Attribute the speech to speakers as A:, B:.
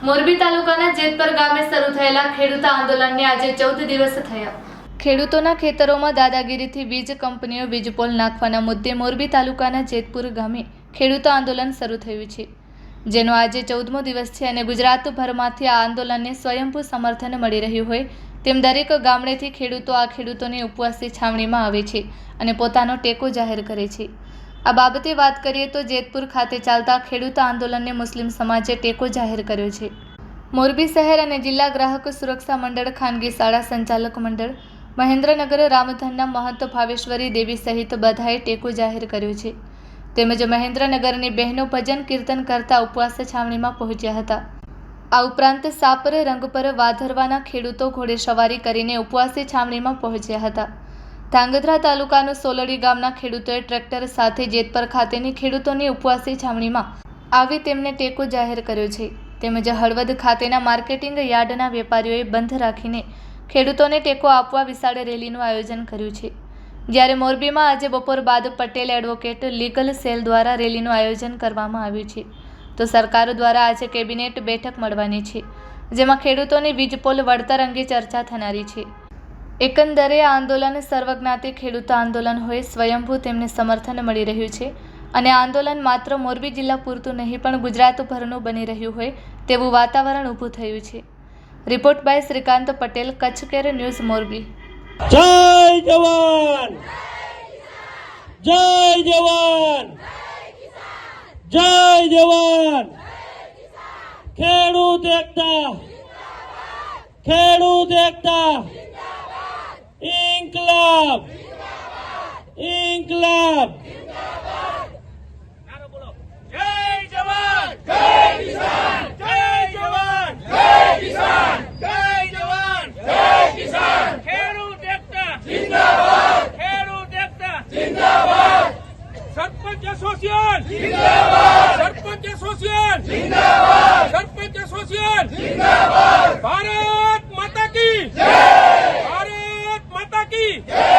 A: મોરબી તાલુકાના જેતપર ગામે શરૂ થયેલા ખેડૂત આંદોલનને આજે 14 દિવસ થયા। ખેડૂતોના ખેતરોમાં દાદાગીરીથી વીજ કંપનીઓ વીજપોલ નાખવાના મુદ્દે મોરબી તાલુકાના જેતપુર ગામે ખેડૂત આંદોલન શરૂ થયું છે, જેનો આજે 14મો દિવસ છે અને ગુજરાતભરમાંથી આ આંદોલનને સ્વયંભૂ સમર્થન મળી રહ્યું હોય તેમ દરેક ગામડેથી ખેડૂતો આ ખેડૂતોની ઉપવાસી છાવણીમાં આવે છે અને પોતાનો ટેકો જાહેર કરે છે। આ બાબતે વાત કરીએ તો જેતપુર ખાતે ચાલતા ખેડૂત આંદોલનને મુસ્લિમ સમાજે ટેકો જાહેર કર્યો છે। મોરબી શહેર અને જિલ્લા ગ્રાહક સુરક્ષા મંડળ, ખાનગી શાળા સંચાલક મંડળ, મહેન્દ્રનગર રામધનના મહંત ભાવેશ્વરી દેવી સહિત બધાએ ટેકો જાહેર કર્યો છે। તેમજ મહેન્દ્રનગરની બહેનો ભજન કીર્તન કરતા ઉપવાસ છાવણીમાં પહોંચ્યા હતા। આ ઉપરાંત સાપર રંગપર વાધરવાના ખેડૂતો ઘોડેસવારી કરીને ઉપવાસી છાવણીમાં પહોંચ્યા હતા। ધાંગધ્રા તાલુકાનું સોલડી ગામના ખેડૂતોએ ટ્રેક્ટર સાથે જેતપર ખાતેની ખેડૂતોની ઉપવાસી છાવણીમાં આવી તેમને ટેકો જાહેર કર્યો છે। તેમજ હળવદ ખાતેના માર્કેટિંગ યાર્ડના વેપારીઓએ બંધ રાખીને ખેડૂતોને ટેકો આપવા વિશાળ રેલીનું આયોજન કર્યું છે। જ્યારે મોરબીમાં આજે બપોર બાદ પટેલ એડવોકેટ લીગલ સેલ દ્વારા રેલીનું આયોજન કરવામાં આવ્યું છે, તો સરકાર દ્વારા આજે કેબિનેટ બેઠક મળવાની છે, જેમાં ખેડૂતોની વીજપોલ વળતર અંગે ચર્ચા થનારી છે। એકંદરે આ આંદોલન સર્વજ્ઞાતિ ખેડૂત આંદોલન હોય સ્વયંભૂ તેમને સમર્થન મળી રહ્યું છે અને આ આંદોલન માત્ર મોરબી જિલ્લા પૂરતું નહીં પણ ગુજરાતભરનું બની રહ્યું હોય તેવું વાતાવરણ ઊભું થયું છે। Report by Shrikant Patel, Kutch care news, Morbi.
B: જય જવાન, જય જવાન, જય જવાન। ખેડૂત એકતા, ખેડૂત એકતા, ઇન્કલાબ, ઇન્કલાબ।
C: જય જવાન, જય કિસાન, જય જવાન, જય કિસાન, જય જવાન, જય કિસાન। ખેડૂત એકતા જિંદાબાદ, ખેડૂત એકતા જિંદાબાદ। સરપંચ એસોસિએશન જિંદાબાદ, સરપંચ એસોસિએશન જિંદાબાદ, સરપંચ એસોસિએશન જિંદાબાદ। ભારત માતા કી જય, ભારત માતા કી જય।